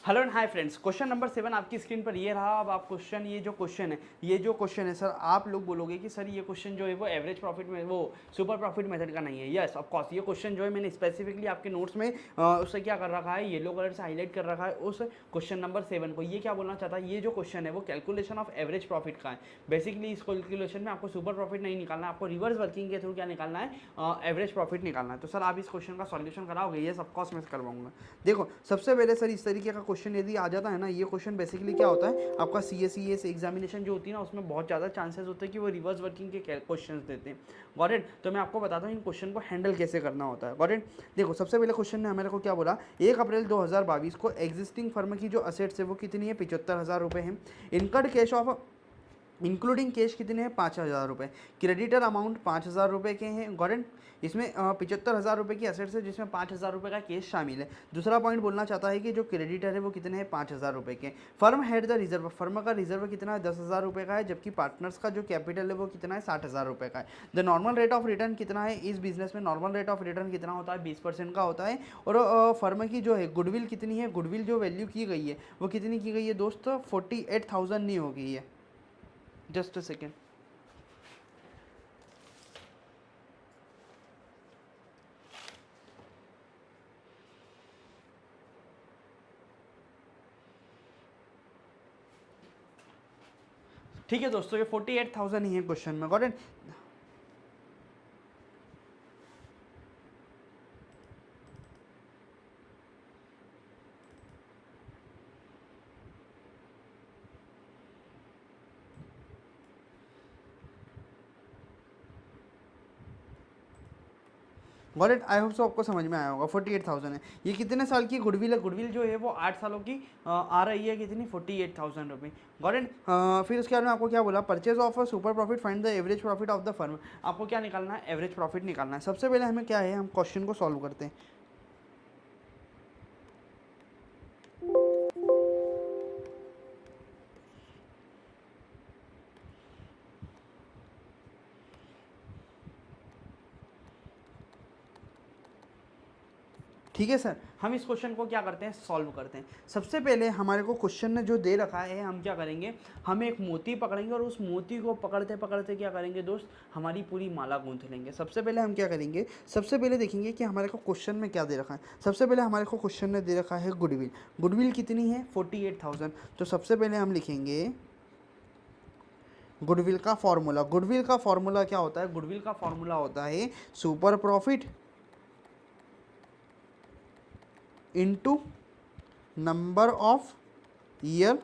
Hello and hi friends, question number 7 आपकी screen पर ये रहा। अब आप क्वेश्चन ये जो क्वेश्चन है सर, आप लोग बोलोगे कि सर ये क्वेश्चन जो है वो एवरेज प्रॉफिट में वो सुपर प्रॉफिट मेथड का नहीं है। यस ऑफ कोर्स, ये क्वेश्चन जो है मैंने स्पेसिफिकली आपके नोट्स में उससे क्या कर रखा है, येलो कलर से हाईलाइट कर रखा है उस क्वेश्चन नंबर 7 को। ये क्या बोलना चाहता है, ये जो क्वेश्चन है वो कैलकुलेशन ऑफ एवरेज प्रॉफिट का है। बेसिकली इस कैलकुलेशन में आपको सुपर प्रॉफिट नहीं निकालना है, आपको रिवर्स वर्किंग के थ्रू क्या निकालना है, एवरेज प्रॉफिट निकालना है। तो सर आप इस क्वेश्चन का सॉल्यूशन कराओगे? ये ऑफ कोर्स मैं करवाऊंगा। देखो सबसे पहले सर इस तरीके का क्वेश्चन यदि आ जाता है ना, ये क्वेश्चन बेसिकली क्या होता है, आपका CSES एग्जामिनेशन जो होती है ना, उसमें बहुत ज़्यादा चांसेस होते हैं कि वो रिवर्स वर्किंग के क्वेश्चन देते हैं। Got it? तो मैं आपको बताता हूँ इन क्वेश्चन को हैंडल कैसे करना होता है। Got it? देखो सबसे पहले क्वेश्चन ने हमारे को क्या बोला, 1 अप्रैल 2022 को एग्जिस्टिंग फर्म की जो असेट्स है वो कितनी है, 75,000 रुपये है। Incurred cash of including cash कितने हैं, 5,000 रुपये। क्रेडिटर अमाउंट 5,000 रुपये के हैं। गॉरेंट? इसमें 75,000 रुपये की असेट्स है जिसमें 5,000 रुपये का कैश शामिल है। दूसरा पॉइंट बोलना चाहता है कि जो क्रेडिटर है वो कितने हैं, 5,000 रुपये के। Firm had the reserve, firm का रिजर्व कितना है, 10,000 रुपये का है। जबकि पार्टनर्स का जो कैपिटल है वो कितना है, 60,000 रुपये का है। The normal rate of return कितना है, इस बिजनेस में नॉर्मल रेट ऑफ रिटर्न कितना होता है, 20% का होता है। और फर्म की जो है गुडविल कितनी है, गुडविल जो वैल्यू की गई है वो कितनी की गई है दोस्त, 48,000 नहीं हो गई है। Just a second. ठीक है दोस्तों, ये 48,000 ही है क्वेश्चन में। Got it? Got it? I hope so आपको समझ में आया होगा। 48,000 है। ये कितने साल की गुडविल है, गुडविल जो है वो 8 सालों की आ रही है। कितनी, 48,000 रुपये। Got it? फिर उसके बाद में आपको क्या बोला, purchase of super profit, find the average profit of the firm. आपको क्या निकालना है, एवरेज प्रॉफिट निकालना है। सबसे पहले हमें क्या है, हम क्वेश्चन को सॉल्व करते हैं। ठीक है सर, हम इस क्वेश्चन को क्या करते हैं, सॉल्व करते हैं। सबसे पहले हमारे को क्वेश्चन ने जो दे रखा है, हम क्या करेंगे, हम एक मोती पकड़ेंगे और उस मोती को पकड़ते पकड़ते क्या करेंगे दोस्त, हमारी पूरी माला गूंथ लेंगे। सबसे पहले हम क्या करेंगे, सबसे पहले देखेंगे कि हमारे को क्वेश्चन में क्या दे रखा है। सबसे पहले हमारे को क्वेश्चन ने दे रखा है गुडविल। गुडविल कितनी है, 48,000। तो सबसे पहले हम लिखेंगे गुडविल का फॉर्मूला। गुडविल का फॉर्मूला क्या होता है, गुडविल का फॉर्मूला होता है super profit into number of year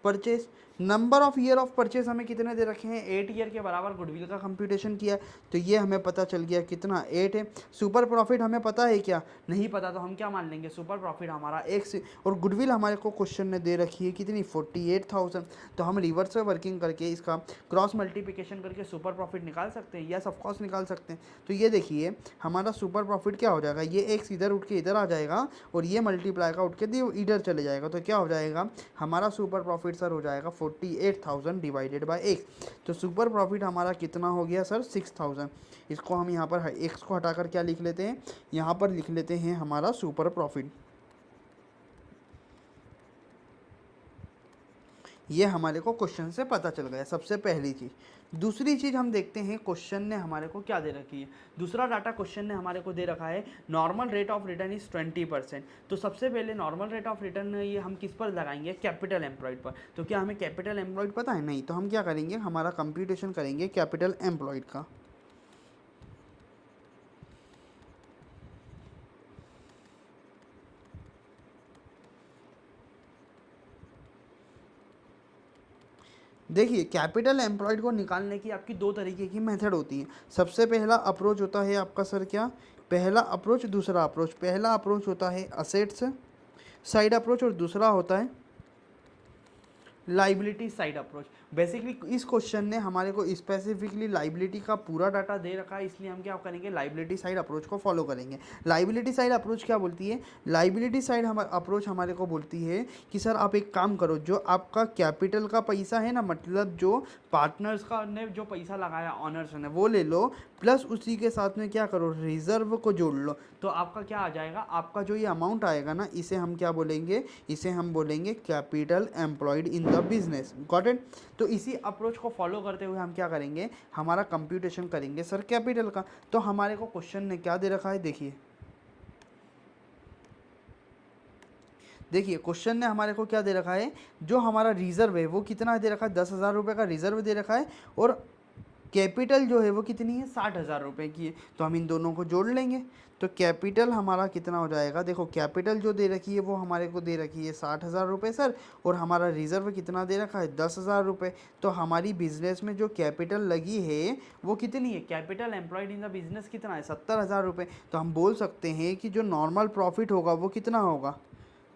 purchase. Number of year of purchase हमें कितने दे रखे हैं, 8 ईयर के बराबर गुडविल का कंप्यूटेशन किया। तो ये हमें पता चल गया कितना, 8 है। सुपर प्रॉफिट हमें पता है क्या, नहीं पता, तो हम क्या मान लेंगे, सुपर प्रॉफिट हमारा x। और गुडविल हमारे को क्वेश्चन ने दे रखी है कितनी, 48,000। तो हम रिवर्स वर्किंग करके इसका क्रॉस मल्टीप्लिकेशन करके सुपर प्रॉफिट निकाल सकते हैं। यस ऑफ कोर्स निकाल सकते हैं। तो ये देखिए हमारा सुपर प्रॉफिट क्या हो जाएगा, ये x इधर उठ के इधर आ जाएगा और ये मल्टीप्लाई का उठ के इधर चले जाएगा। तो क्या हो जाएगा, हमारा सुपर प्रॉफिट सर हो जाएगा 48,000 डिवाइडेड बाय एक्स। तो सुपर प्रॉफिट हमारा कितना हो गया सर, 6,000। इसको हम यहाँ पर एक्स को हटाकर क्या लिख लेते हैं, यहाँ पर लिख लेते हैं हमारा सुपर प्रॉफिट। ये हमारे को क्वेश्चन से पता चल गया, सबसे पहली चीज़। दूसरी चीज़ हम देखते हैं क्वेश्चन ने हमारे को क्या दे रखी है। दूसरा डाटा क्वेश्चन ने हमारे को दे रखा है, normal rate of return is 20%। तो सबसे पहले नॉर्मल रेट ऑफ रिटर्न ये हम किस पर लगाएंगे, कैपिटल एम्प्लॉयड पर। तो क्या हमें कैपिटल एम्प्लॉयड पता है, नहीं। तो हम क्या करेंगे, हमारा कंप्यूटेशन करेंगे कैपिटल एम्प्लॉयड का। देखिए कैपिटल एम्प्लॉयड को निकालने की आपकी दो तरीके की मेथड होती है। सबसे पहला अप्रोच होता है आपका सर क्या, पहला अप्रोच, दूसरा अप्रोच। पहला अप्रोच होता है असेट्स साइड अप्रोच और दूसरा होता है लाइबिलिटी साइड अप्रोच। बेसिकली इस क्वेश्चन ने हमारे को स्पेसिफिकली लाइबिलिटी का पूरा डाटा दे रखा है, इसलिए हम क्या करेंगे, लाइबिलिटी साइड अप्रोच को फॉलो करेंगे। लाइबिलिटी साइड अप्रोच क्या बोलती है, लाइबिलिटी साइड अप्रोच हमारे को बोलती है कि सर आप एक काम करो, जो आपका कैपिटल का पैसा है ना, मतलब जो पार्टनर्स का ने जो पैसा लगाया ऑनर्स ने वो ले लो, प्लस उसी के साथ में क्या करो, रिजर्व को जोड़ लो, तो आपका क्या आ जाएगा, आपका जो ये अमाउंट आएगा ना, इसे हम क्या बोलेंगे, इसे हम बोलेंगे capital employed in the business. Got it. तो इसी अप्रोच को फॉलो करते हुए हम क्या करेंगे, हमारा कंप्यूटेशन करेंगे सर कैपिटल का। तो हमारे को क्वेश्चन ने क्या दे रखा है, देखिए देखिए क्वेश्चन ने हमारे को क्या दे रखा है, जो हमारा रिजर्व है वो कितना दे रखा है, 10,000 रुपये का रिजर्व दे रखा है, और कैपिटल जो है वो कितनी है, 60,000 रुपये की है। तो हम इन दोनों को जोड़ लेंगे, तो कैपिटल हमारा कितना हो जाएगा, देखो कैपिटल जो दे रखी है वो हमारे को दे रखी है 60,000 रुपये सर, और हमारा रिजर्व कितना दे रखा है, 10,000 रुपये। तो हमारी बिजनेस में जो कैपिटल लगी है वो कितनी है, capital employed in the business कितना है, 70,000 रुपये। तो हम बोल सकते हैं कि जो नॉर्मल प्रॉफिट होगा वो कितना होगा,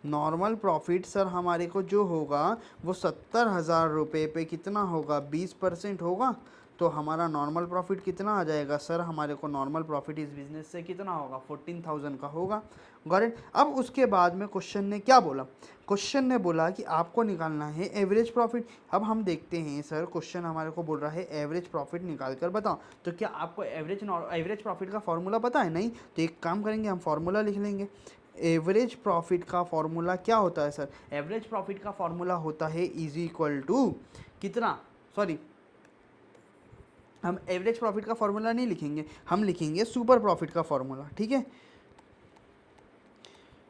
नॉर्मल प्रॉफिट सर हमारे को जो होगा वो 70,000 रुपये पे कितना होगा, 20% होगा। तो हमारा नॉर्मल प्रॉफिट कितना आ जाएगा सर, हमारे को नॉर्मल प्रॉफिट इस बिज़नेस से कितना होगा, 14,000 का होगा। Got it. अब उसके बाद में क्वेश्चन ने क्या बोला, क्वेश्चन ने बोला कि आपको निकालना है एवरेज प्रॉफिट। अब हम देखते हैं सर, क्वेश्चन हमारे को बोल रहा है एवरेज प्रॉफिट निकाल कर बताओ। तो क्या आपको एवरेज प्रॉफिट का फॉर्मूला पता है, नहीं? तो एक काम करेंगे, हम फॉर्मूला लिख लेंगे। एवरेज प्रॉफिट का फॉर्मूला क्या होता है सर, एवरेज प्रॉफिट का फॉर्मूला होता है इज इक्वल टू कितना, सॉरी हम एवरेज प्रॉफिट का फॉर्मूला नहीं लिखेंगे, हम लिखेंगे सुपर प्रॉफिट का फॉर्मूला। ठीक है,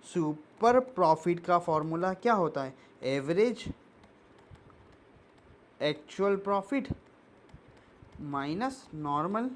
सुपर प्रॉफिट का फॉर्मूला क्या होता है, average actual profit minus normal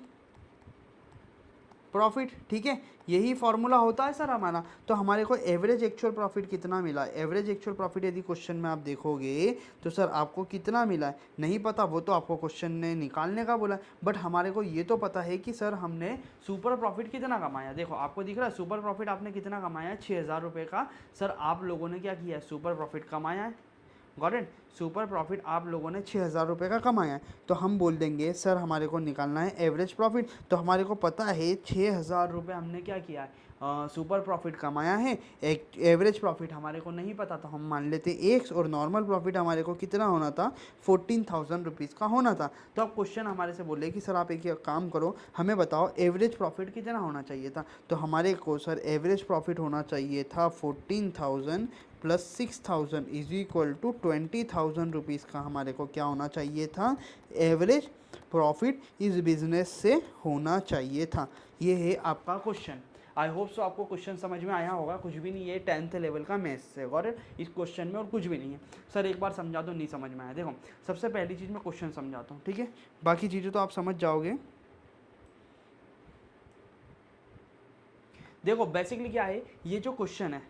profit. ठीक है, यही फॉर्मूला होता है सर हमारा। तो हमारे को एवरेज एक्चुअल प्रॉफिट कितना मिला, एवरेज एक्चुअल प्रॉफिट यदि क्वेश्चन में आप देखोगे तो सर आपको कितना मिला है, नहीं पता, वो तो आपको क्वेश्चन ने निकालने का बोला। बट हमारे को ये तो पता है कि सर हमने सुपर प्रॉफिट कितना कमाया। देखो आपको दिख रहा है सुपर प्रॉफिट आपने कितना कमाया है, 6,000 रुपये का सर आप लोगों ने क्या किया है, सुपर प्रॉफिट कमाया है। Got it. सुपर प्रॉफिट आप लोगों ने 6,000 रुपये का कमाया है। तो हम बोल देंगे सर हमारे को निकालना है एवरेज प्रॉफिट। तो हमारे को पता है 6,000 रुपये हमने क्या किया है, सुपर प्रॉफिट कमाया है। एक एवरेज प्रॉफिट हमारे को नहीं पता, तो हम मान लेते एक्स, और नॉर्मल प्रॉफिट हमारे को कितना होना था, 14,000 रुपीज़ का होना था। तो अब क्वेश्चन हमारे से बोले कि सर आप एक काम करो, हमें बताओ एवरेज प्रॉफिट कितना होना चाहिए था। तो हमारे को सर एवरेज प्रॉफिट होना चाहिए था 14,000 plus 6,000 is equal to 20,000 rupees का हमारे को क्या होना चाहिए था, एवरेज प्रॉफिट इस बिज़नेस से होना चाहिए था। ये है आपका क्वेश्चन। आई होप सो आपको क्वेश्चन समझ में आया होगा, कुछ भी नहीं है, 10th लेवल का मैथ्स है और इस क्वेश्चन में और कुछ भी नहीं है। सर एक बार समझा दो, नहीं समझ में आया। देखो सबसे पहली चीज़ मैं क्वेश्चन समझाता हूँ, ठीक है, बाकी चीज़ें तो आप समझ जाओगे। देखो बेसिकली क्या है, ये जो क्वेश्चन है,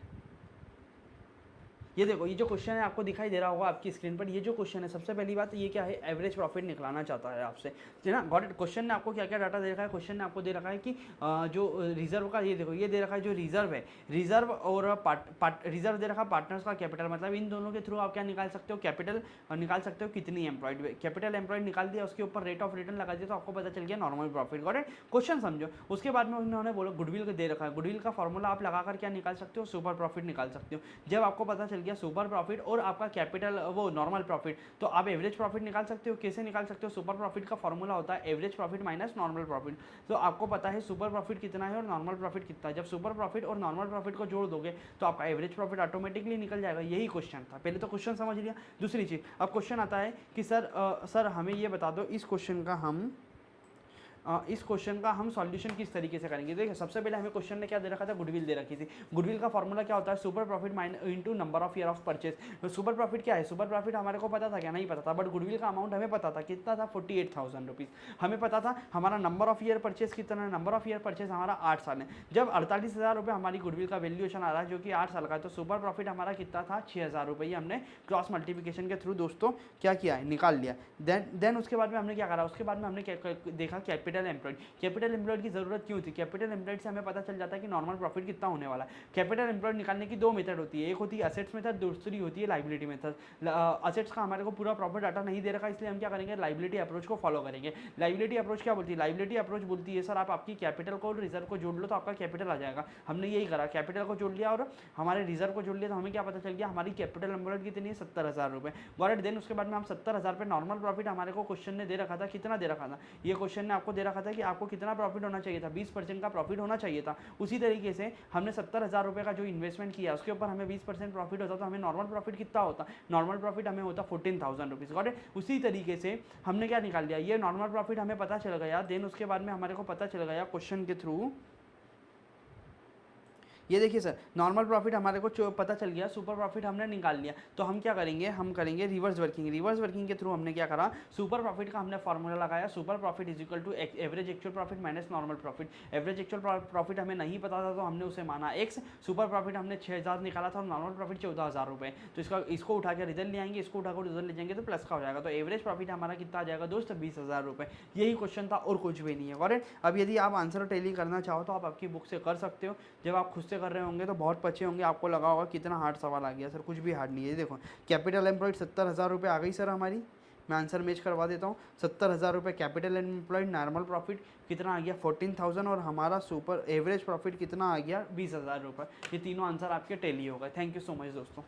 ये देखो ये जो क्वेश्चन है आपको दिखाई दे रहा होगा आपकी स्क्रीन पर। ये जो क्वेश्चन है, सबसे पहली बात ये क्या है, एवरेज प्रॉफिट निकलाना चाहता है आपसे, है ना। Got it. क्वेश्चन ने आपको क्या क्या डाटा दे रखा है, क्वेश्चन ने आपको दे रखा है कि जो रिजर्व का, ये देखो ये दे रखा है जो रिजर्व है, रिजर्व और रिजर्व दे रखा है पार्टनर्स का कैपिटल, मतलब इन दोनों के थ्रू आप क्या निकाल सकते हो, कैपिटल निकाल सकते हो कितनी एम्प्लॉयड, कैपिटल एम्प्लॉयड निकाल दिया, उसके ऊपर रेट ऑफ रिटर्न लगा दिया, तो आपको पता चल गया normal profit. Got it. Question समझो। उसके बाद में उन्होंने बोला गुडविल को दे रखा है, गुडविल का फॉर्मूला आप लगाकर क्या निकाल सकते हो, सुपर प्रॉफिट निकाल सकते हो। जब आपको पता चल गया सुपर प्रॉफिट और आपका कैपिटल वो नॉर्मल प्रॉफिट, तो आप एवरेज प्रॉफिट निकाल सकते हो। कैसे निकाल सकते हो, सुपर प्रॉफिट का फॉर्मूला होता है average profit minus normal profit. तो आपको पता है सुपर प्रॉफिट कितना है और नॉर्मल प्रॉफिट कितना है। जब सुपर प्रॉफिट और नॉर्मल प्रॉफिट को जोड़ दोगे तो आपका एवरेज प्रॉफिट ऑटोमेटिकली निकल जाएगा। यही क्वेश्चन था। पहले तो क्वेश्चन समझ लिया। दूसरी चीज़, अब क्वेश्चन आता है कि सर हमें ये बता दो इस क्वेश्चन का इस क्वेश्चन का हम सॉल्यूशन किस तरीके से करेंगे। देखिए सबसे पहले हमें क्वेश्चन ने क्या दे रखा था, गुडविल दे रखी थी। गुडविल का फॉर्मूला क्या होता है, super profit into number of year of purchase. Super profit क्या है, सुपर प्रॉफिट हमारे को पता था क्या, नहीं पता था, बट गुडविल का अमाउंट हमें पता था कितना था, 48,000 रुपीज़ हमें पता था। हमारा नंबर ऑफ ईयर परचेज कितना है, नंबर ऑफ ईयर परचेज हमारा 8 साल है। जब 48,000 रुपये हमारी गुडविल का वैल्यूएशन आ रहा है जो कि 8 साल का है, तो सुपर प्रॉफिट हमारा कितना था, 6,000 रुपये हमने क्रॉस मल्टीप्लिकेशन के थ्रू दोस्तों क्या किया है, निकाल लिया। देन उसके बाद में हमने क्या करा, उसके बाद में हमने देखा capital capital employed. Capital employed की जरूरत क्यों थी? कैपिटल एम्प्लॉयड से हमें पता चल जाता है कि नॉर्मल प्रॉफिट कितना होने वाला है। कैपिटल एम्प्लॉयड निकालने की दो मेथड होती है, एक होती है असेट्स मेथड, दूसरी होती है लाइबिलिटी मेथड। असेट्स का हमारे को पूरा प्रॉफिट डाटा नहीं दे रखा, इसलिए हम क्या करेंगे, लाइबिलिटी अप्रोच को फॉलो करेंगे। लाइबिलिटी अप्रोच क्या बोलती है? लाइबिलिटी अप्रोच बोलती है सर आप आपकी कैपिटल को रिजर्व को जोड़ लो तो आपका कैपिटल आ जाएगा। हमने यही करा, कैपिटल को जोड़ लिया और हमारे रिजर्व को जोड़ लिया, तो हमें क्या पता चल गया, हमारी कैपिटल एम्प्लॉयड कितनी है, 70,000 रुपये। Got it. देन उसके बाद में हम 70,000 पे नॉर्मल प्रॉफिट हमारे को क्वेश्चन ने दे रखा था, कितना दे रखा था, ये क्वेश्चन ने आपको दे रखा था कि आपको कितना प्रॉफिट होना चाहिए था, 20% का प्रॉफिट होना चाहिए था। उसी तरीके से हमने 70,000 रुपये का जो इन्वेस्टमेंट किया उसके ऊपर हमें 20% प्रॉफिट होता, तो हमें नॉर्मल प्रॉफिट कितना होता, नॉर्मल प्रॉफिट हमें होता 14,000 रुपीज़। Got it. उसी तरीके से हमने क्या निकाल लिया, ये नॉर्मल प्रॉफिट हमें पता चल गया। देन उसके बाद में हमारे को पता चल गया क्वेश्चन के थ्रू, ये देखिए सर नॉर्मल प्रॉफिट हमारे को पता चल गया, सुपर प्रॉफिट हमने निकाल लिया। तो हम क्या करेंगे, हम करेंगे रिवर्स वर्किंग। रिवर्स वर्किंग के थ्रू हमने क्या करा, सुपर प्रॉफिट का हमने फॉर्मूला लगाया, super profit is equal to average actual profit minus normal profit. Average actual profit हमें नहीं पता था तो हमने उसे माना एक्स, सुपर प्रॉफिट हमने 6,000 निकाला था और नॉर्मल प्रॉफिट 14,000 रुपये। तो इसको उठा के रिजल्ट ले आएंगे, इसको उठा कर रिजल्ट ले जाएंगे तो प्लस का हो जाएगा। तो एवरेज प्रॉफिट हमारा कितना आ जाएगा दोस्त, 20,000 रुपये। यही क्वेश्चन था और कुछ भी नहीं है। करेक्ट। अब यदि आप आंसर टैली करना चाहो तो आप आपकी बुक से कर सकते हो, जब आप खुद से कर रहे होंगे तो बहुत बच्चे होंगे, आपको लगा होगा कितना हार्ड सवाल आ गया सर, कुछ भी हार्ड नहीं है। देखो कैपिटल एम्प्लॉयड 70,000 रुपये आ गई सर हमारी, मैं आंसर मैच करवा देता हूँ। 70,000 रुपये कैपिटल एम्प्लॉयड, नॉर्मल प्रॉफिट कितना आ गया 14,000 और हमारा सुपर एवरेज प्रॉफिट कितना आ गया 20,000 रुपये। ये तीनों आंसर आपके टैली हो गए। थैंक यू सो मच दोस्तों।